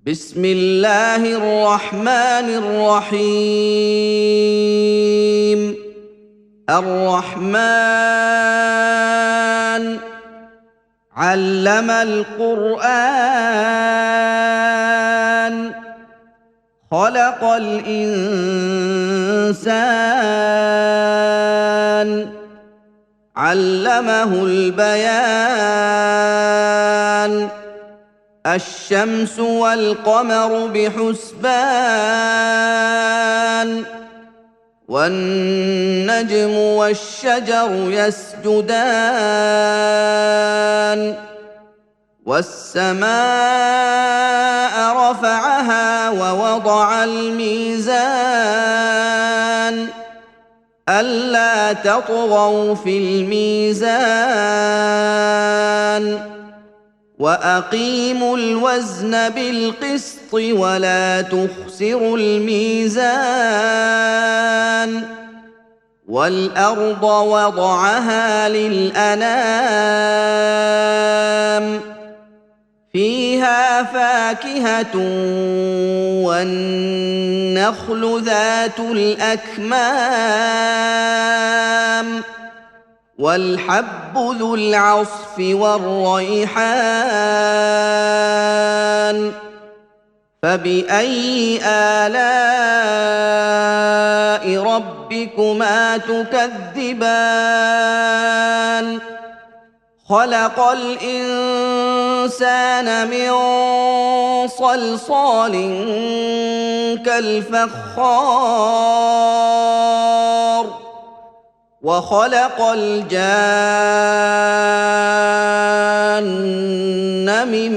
بسم الله الرحمن الرحيم. الرحمن علم القرآن، خلق الإنسان، علمه البيان. الشمس والقمر بحسبان، والنجم والشجر يسجدان. والسماء رفعها ووضع الميزان، ألا تطغوا في الميزان. وأقيموا الوزن بالقسط ولا تخسروا الميزان. والأرض وضعها للأنام، فيها فاكهة والنخل ذات الأكمام، والحب ذو العصف والريحان. فبأي آلاء ربكما تكذبان؟ خلق الإنسان من صلصال كالفخار، وخلق الجان من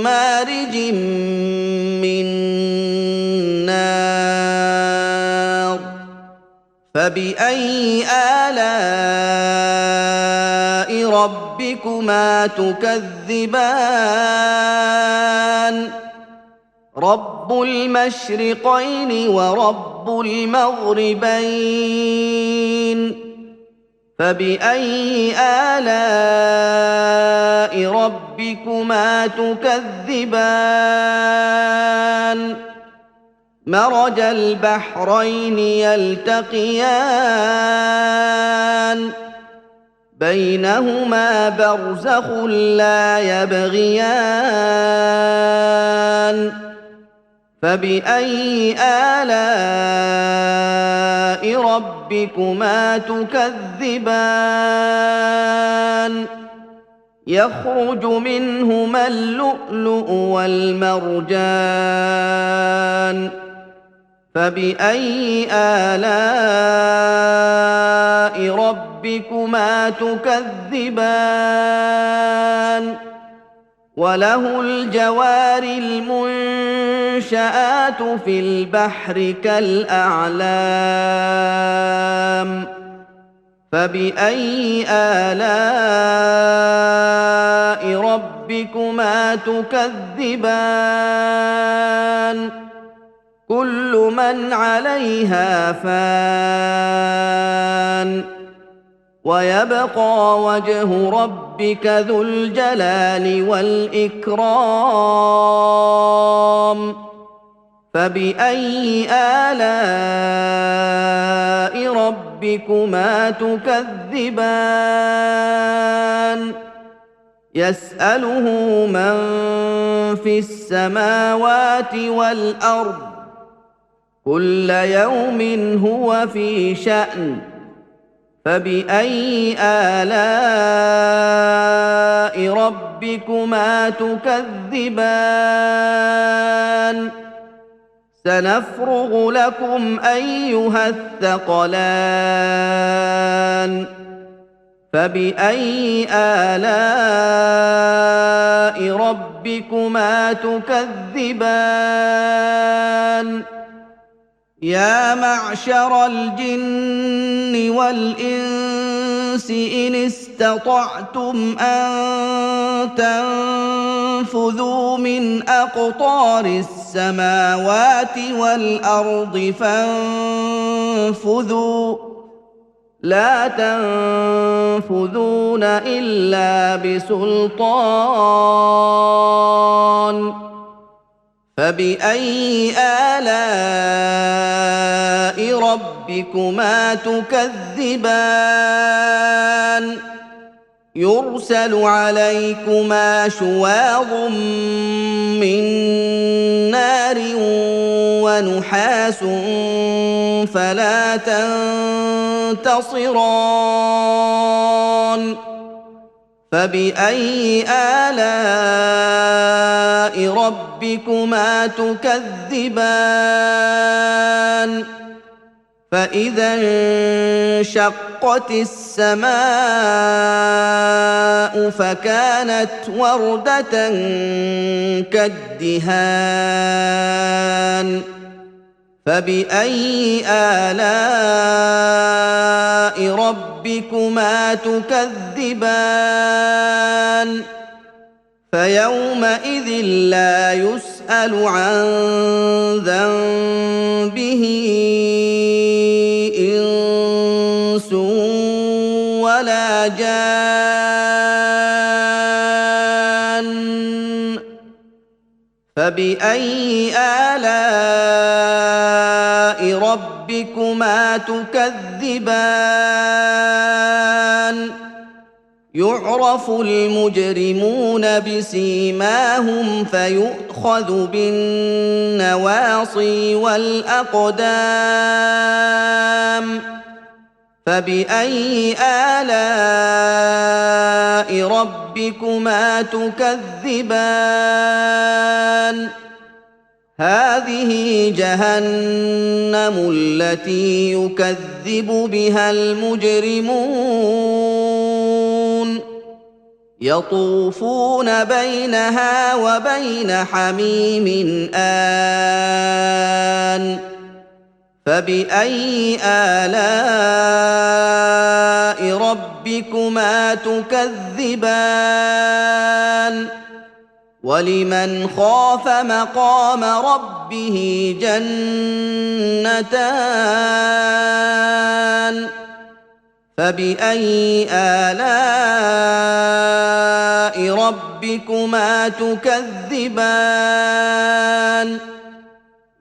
مارج من نار. فبأي آلاء ربكما تكذبان؟ رب المشرقين ورب المغربين. فبأي آلاء ربكما تكذبان؟ مرج البحرين يلتقيان، بينهما برزخ لا يبغيان. فبأي آلاء ربكما تكذبان؟ يخرج منهما اللؤلؤ والمرجان. فبأي آلاء ربكما تكذبان؟ وله الجوار المنشآت في البحر كالأعلام. فبأي آلاء ربكما تكذبان؟ كل من عليها فان، ويبقى وجه ربك ذو الجلال والإكرام. فبأي آلاء ربكما تكذبان؟ يسأله من في السماوات والأرض، كل يوم هو في شأن. فبأي آلاء ربكما تكذبان؟ سنفرغ لكم أيها الثقلان. فبأي آلاء ربكما تكذبان؟ يا معشر الجن والإنس إن استطعتم أن تنفذوا من أقطار السماوات والأرض فانفذوا، لا تنفذون إلا بسلطان. فبأي آلاء ربكما تكذبان يرسل عليكما شواظ من نار ونحاس فلا تنتصران فبأي آلاء ربكما تكذبان فإذا انشقت السماء فكانت وردة كالدهان فبأي آلاء ربكما تكذبان فيومئذ لا يسأل عن ذنبه إنس ولا جان فبأي آلاء ربكما تكذبان يعرف المجرمون بسيماهم فيؤخذ بالنواصي والأقدام فبأي آلاء ربكما تكذبان هذه جهنم التي يكذب بها المجرمون يطوفون بينها وبين حميم آن فبأي آلاء ربكما تكذبان ولمن خاف مقام ربه جنتان فبأي آلاء ربكما تكذبان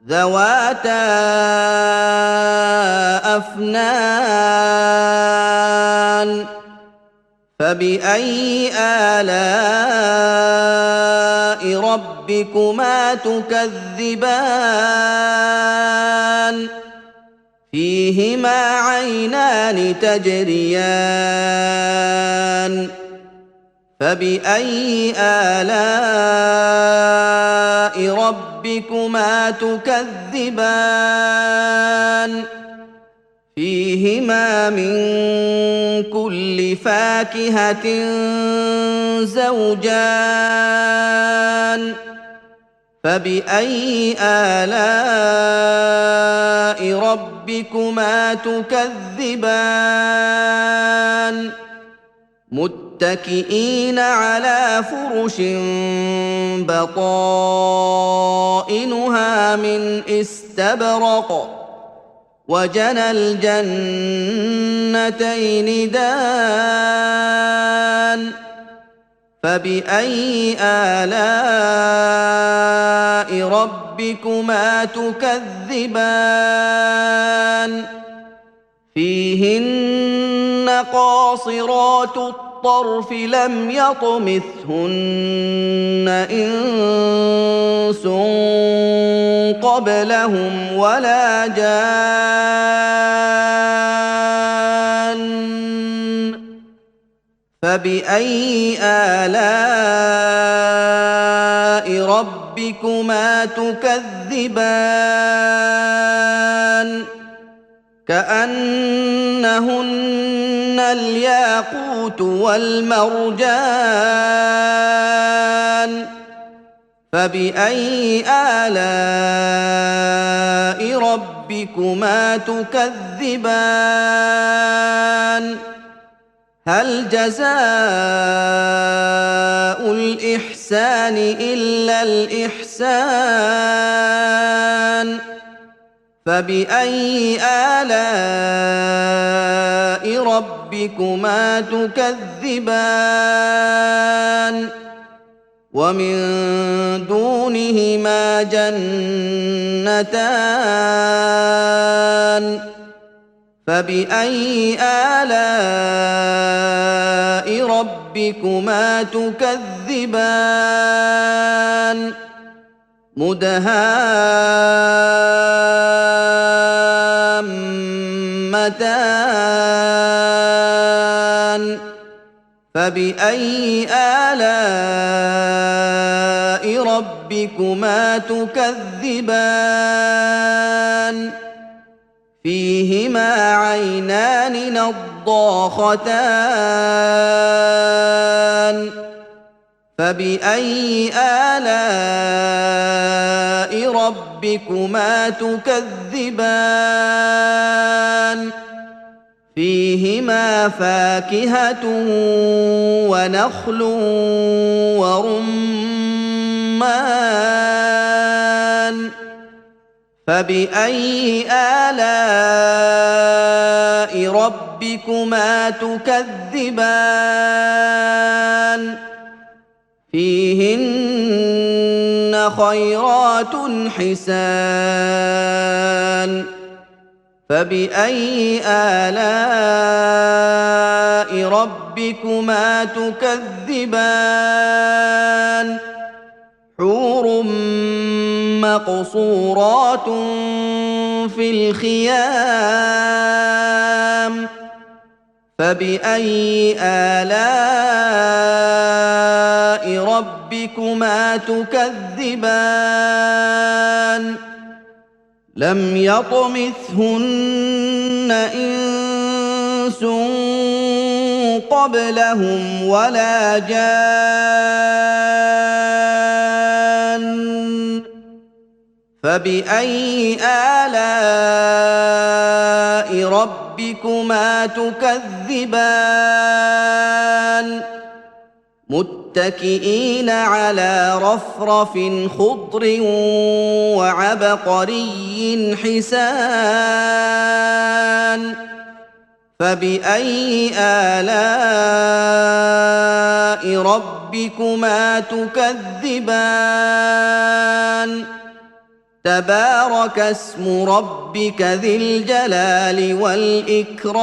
ذواتا أفنان فبأي آلاء ربكما تكذبان فيهما عينان تجريان فبأي آلاء ربكما تكذبان فيهما من كل فاكهة زوجان فبأي آلاء ربكما تكذبان متكئين على فرش بطائنها من استبرق وجنى الجنتين دان فبأي آلاء ربكما تكذبان فيهن قاصرات الطرف لم يطمثهن إنس قبلهم ولا جان فبأي آلاء ربكما تكذبان كأنهن الياقوت والمرجان فبأي آلاء ربكما تكذبان هل جزاء الإحسان إلا الإحسان فبأي آلاء ربكما تكذبان ومن دونهما جنتان فبأي آلاء ربكما تكذبان مدهامتان فبأي آلاء ربكما تكذبان فيهما عينان نضاختان فبأي آلاء ربكما تكذبان فيهما فاكهة ونخل ورمان فبأي آلاء ربكما تكذبان فيهن خيرات حسان فبأي آلاء ربكما تكذبان حور مقصورات في الخيام فبأي آلاء ربكما تكذبان لم يطمثهن إنس قبلهم ولا جان فبأي آلاء ربكما تكذبان متكئين على رفرف خضر وعبقري حسان فبأي آلاء ربكما تكذبان تبارك اسم ربك ذي الجلال والإكرام